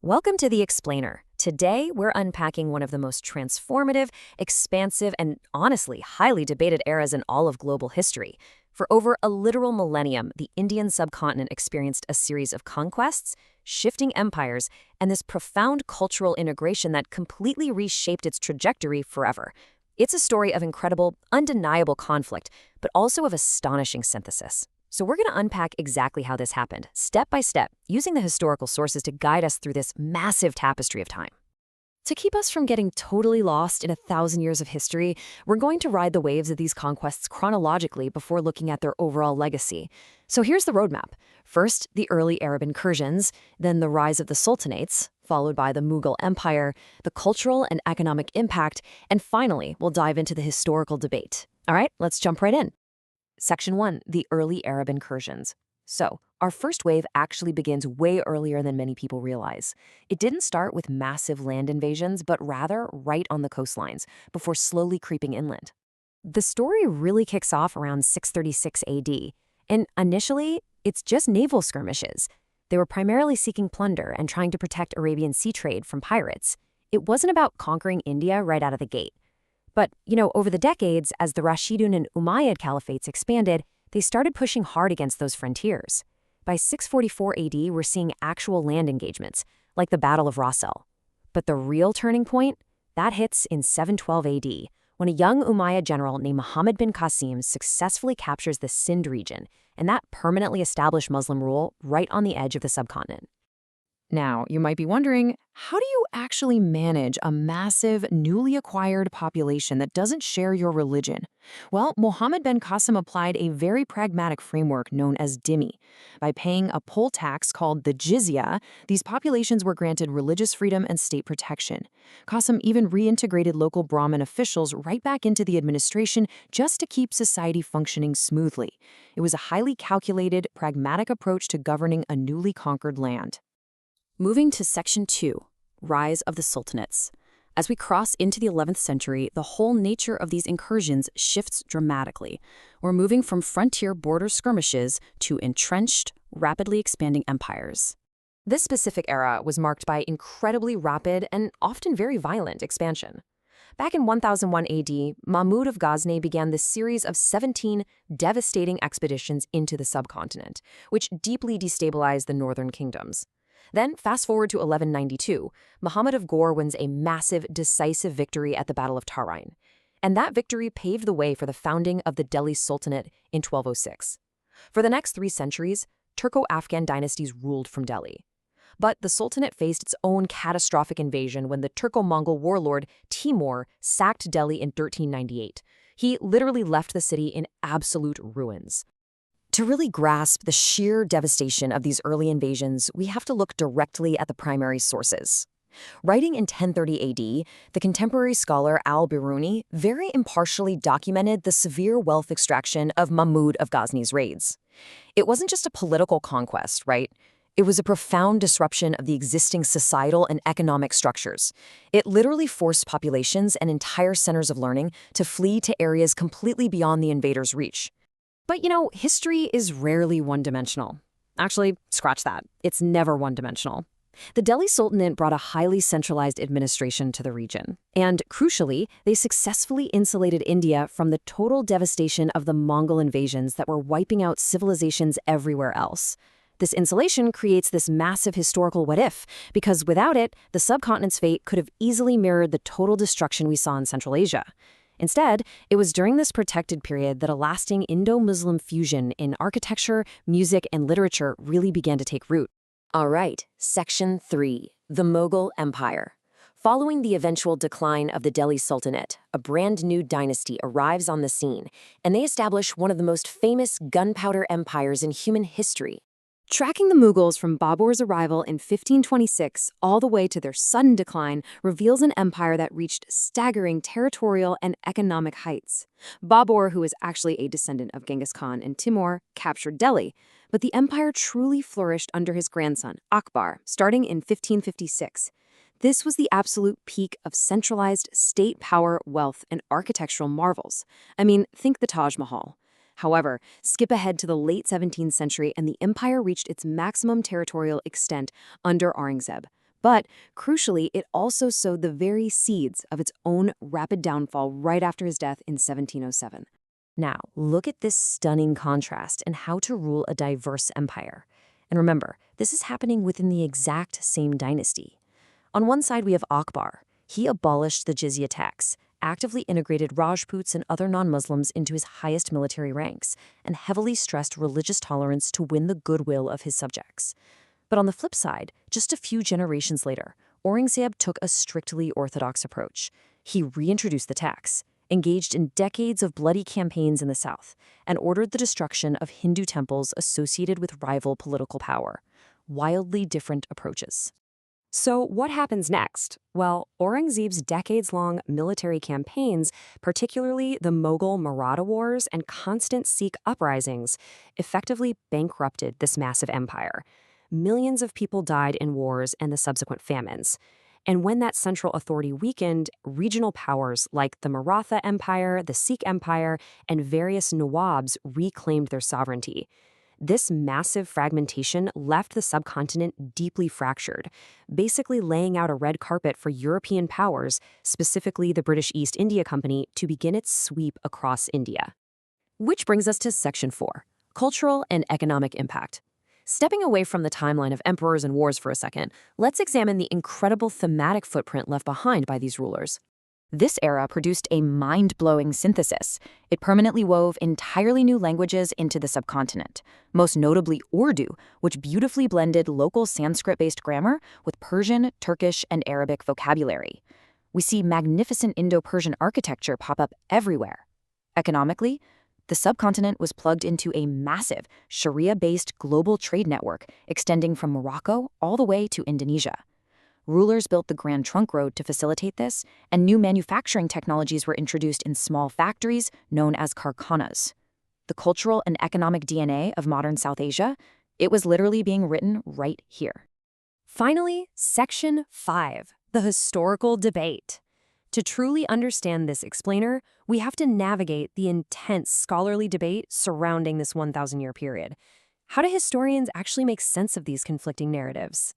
Welcome to The Explainer. Today, we're unpacking one of the most transformative, expansive, and honestly highly debated eras in all of global history. For over a literal millennium, the Indian subcontinent experienced a series of conquests, shifting empires, and this profound cultural integration that completely reshaped its trajectory forever. It's a story of incredible, undeniable conflict, but also of astonishing synthesis. So we're going to unpack exactly how this happened, step by step, using the historical sources to guide us through this massive tapestry of time. To keep us from getting totally lost in 1,000 years of history, we're going to ride the waves of these conquests chronologically before looking at their overall legacy. So here's the roadmap. First, the early Arab incursions, then the rise of the sultanates, followed by the Mughal Empire, the cultural and economic impact, and finally, we'll dive into the historical debate. All right, let's jump right in. Section 1, the early Arab incursions. So, our first wave actually begins way earlier than many people realize. It didn't start with massive land invasions, but rather right on the coastlines, before slowly creeping inland. The story really kicks off around 636 AD, and initially, it's just naval skirmishes. They were primarily seeking plunder and trying to protect Arabian sea trade from pirates. It wasn't about conquering India right out of the gate. But, over the decades, as the Rashidun and Umayyad caliphates expanded, they started pushing hard against those frontiers. By 644 AD, we're seeing actual land engagements, like the Battle of Ras El. But the real turning point? That hits in 712 AD, when a young Umayyad general named Muhammad bin Qasim successfully captures the Sind region, and that permanently established Muslim rule right on the edge of the subcontinent. Now, you might be wondering, how do you actually manage a massive, newly acquired population that doesn't share your religion? Well, Mohammed bin Qasim applied a very pragmatic framework known as dhimmi. By paying a poll tax called the jizya, these populations were granted religious freedom and state protection. Qasim even reintegrated local Brahmin officials right back into the administration just to keep society functioning smoothly. It was a highly calculated, pragmatic approach to governing a newly conquered land. Moving to Section 2, Rise of the Sultanates. As we cross into the 11th century, the whole nature of these incursions shifts dramatically. We're moving from frontier border skirmishes to entrenched, rapidly expanding empires. This specific era was marked by incredibly rapid and often very violent expansion. Back in 1001 AD, Mahmud of Ghazni began this series of 17 devastating expeditions into the subcontinent, which deeply destabilized the northern kingdoms. Then, fast forward to 1192, Muhammad of Ghor wins a massive, decisive victory at the Battle of Tarain. And that victory paved the way for the founding of the Delhi Sultanate in 1206. For the next 3 centuries, Turco-Afghan dynasties ruled from Delhi. But the Sultanate faced its own catastrophic invasion when the Turco-Mongol warlord Timur sacked Delhi in 1398. He literally left the city in absolute ruins. To really grasp the sheer devastation of these early invasions, we have to look directly at the primary sources. Writing in 1030 AD, the contemporary scholar al-Biruni very impartially documented the severe wealth extraction of Mahmud of Ghazni's raids. It wasn't just a political conquest, right? It was a profound disruption of the existing societal and economic structures. It literally forced populations and entire centers of learning to flee to areas completely beyond the invaders' reach. But history is rarely one-dimensional. Actually, scratch that. It's never one-dimensional. The Delhi Sultanate brought a highly centralized administration to the region. And crucially, they successfully insulated India from the total devastation of the Mongol invasions that were wiping out civilizations everywhere else. This insulation creates this massive historical what-if, because without it, the subcontinent's fate could have easily mirrored the total destruction we saw in Central Asia. Instead, it was during this protected period that a lasting Indo-Muslim fusion in architecture, music, and literature really began to take root. All right, Section 3, the Mughal Empire. Following the eventual decline of the Delhi Sultanate, a brand new dynasty arrives on the scene, and they establish one of the most famous gunpowder empires in human history. Tracking the Mughals from Babur's arrival in 1526 all the way to their sudden decline reveals an empire that reached staggering territorial and economic heights. Babur, who is actually a descendant of Genghis Khan and Timur, captured Delhi, but the empire truly flourished under his grandson, Akbar, starting in 1556. This was the absolute peak of centralized state power, wealth, and architectural marvels. I mean, think the Taj Mahal. However, skip ahead to the late 17th century and the empire reached its maximum territorial extent under Aurangzeb. But, crucially, it also sowed the very seeds of its own rapid downfall right after his death in 1707. Now, look at this stunning contrast in how to rule a diverse empire. And remember, this is happening within the exact same dynasty. On one side, we have Akbar. He abolished the jizya tax, actively integrated Rajputs and other non-Muslims into his highest military ranks, and heavily stressed religious tolerance to win the goodwill of his subjects. But on the flip side, just a few generations later, Aurangzeb took a strictly orthodox approach. He reintroduced the tax, engaged in decades of bloody campaigns in the south, and ordered the destruction of Hindu temples associated with rival political power. Wildly different approaches. So what happens next? Well, Aurangzeb's decades-long military campaigns, particularly the Mughal Maratha Wars and constant Sikh uprisings, effectively bankrupted this massive empire. Millions of people died in wars and the subsequent famines. And when that central authority weakened, regional powers like the Maratha Empire, the Sikh Empire, and various Nawabs reclaimed their sovereignty. This massive fragmentation left the subcontinent deeply fractured, basically laying out a red carpet for European powers, specifically the British East India Company, to begin its sweep across India. Which brings us to Section 4, Cultural and Economic Impact. Stepping away from the timeline of emperors and wars for a second, let's examine the incredible thematic footprint left behind by these rulers. This era produced a mind-blowing synthesis. It permanently wove entirely new languages into the subcontinent, most notably Urdu, which beautifully blended local Sanskrit-based grammar with Persian, Turkish, and Arabic vocabulary. We see magnificent Indo-Persian architecture pop up everywhere. Economically, the subcontinent was plugged into a massive Sharia-based global trade network extending from Morocco all the way to Indonesia. Rulers built the Grand Trunk Road to facilitate this, and new manufacturing technologies were introduced in small factories known as karkhanas. The cultural and economic DNA of modern South Asia, it was literally being written right here. Finally, Section 5, the historical debate. To truly understand this explainer, we have to navigate the intense scholarly debate surrounding this 1,000-year period. How do historians actually make sense of these conflicting narratives?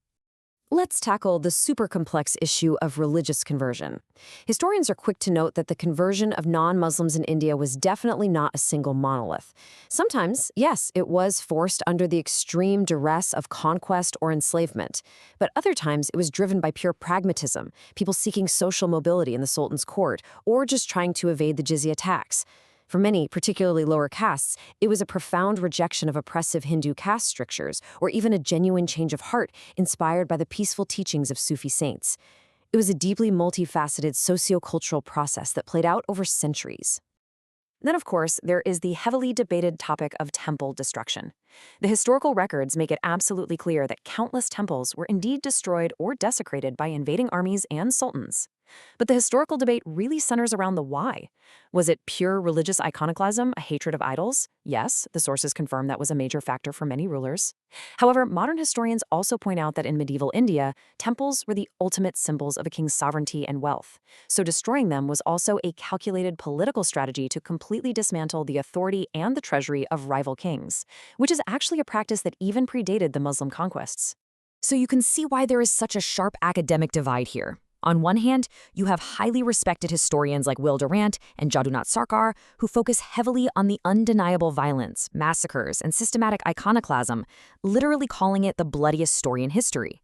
Let's tackle the super complex issue of religious conversion. Historians are quick to note that the conversion of non-Muslims in India was definitely not a single monolith. Sometimes, yes, it was forced under the extreme duress of conquest or enslavement. But other times, it was driven by pure pragmatism, people seeking social mobility in the Sultan's court, or just trying to evade the jizya tax. For many, particularly lower castes, it was a profound rejection of oppressive Hindu caste strictures, or even a genuine change of heart inspired by the peaceful teachings of Sufi saints. It was a deeply multifaceted sociocultural process that played out over centuries. Then, of course, there is the heavily debated topic of temple destruction. The historical records make it absolutely clear that countless temples were indeed destroyed or desecrated by invading armies and sultans. But the historical debate really centers around the why. Was it pure religious iconoclasm, a hatred of idols? Yes, the sources confirm that was a major factor for many rulers. However, modern historians also point out that in medieval India, temples were the ultimate symbols of a king's sovereignty and wealth. So destroying them was also a calculated political strategy to completely dismantle the authority and the treasury of rival kings, which is actually a practice that even predated the Muslim conquests. So you can see why there is such a sharp academic divide here. On one hand, you have highly respected historians like Will Durant and Jadunath Sarkar who focus heavily on the undeniable violence, massacres, and systematic iconoclasm, literally calling it the bloodiest story in history.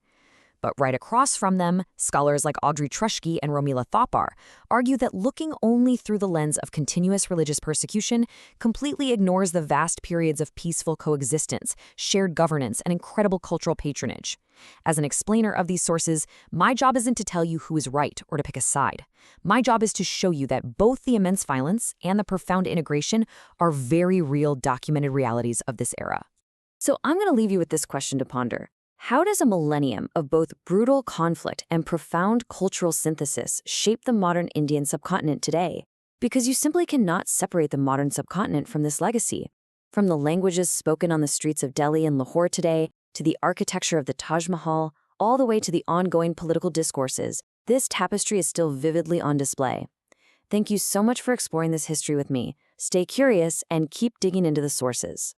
But right across from them, scholars like Audrey Trushke and Romila Thapar argue that looking only through the lens of continuous religious persecution completely ignores the vast periods of peaceful coexistence, shared governance, and incredible cultural patronage. As an explainer of these sources, my job isn't to tell you who is right or to pick a side. My job is to show you that both the immense violence and the profound integration are very real documented realities of this era. So I'm going to leave you with this question to ponder. How does a millennium of both brutal conflict and profound cultural synthesis shape the modern Indian subcontinent today? Because you simply cannot separate the modern subcontinent from this legacy. From the languages spoken on the streets of Delhi and Lahore today, to the architecture of the Taj Mahal, all the way to the ongoing political discourses, this tapestry is still vividly on display. Thank you so much for exploring this history with me. Stay curious and keep digging into the sources.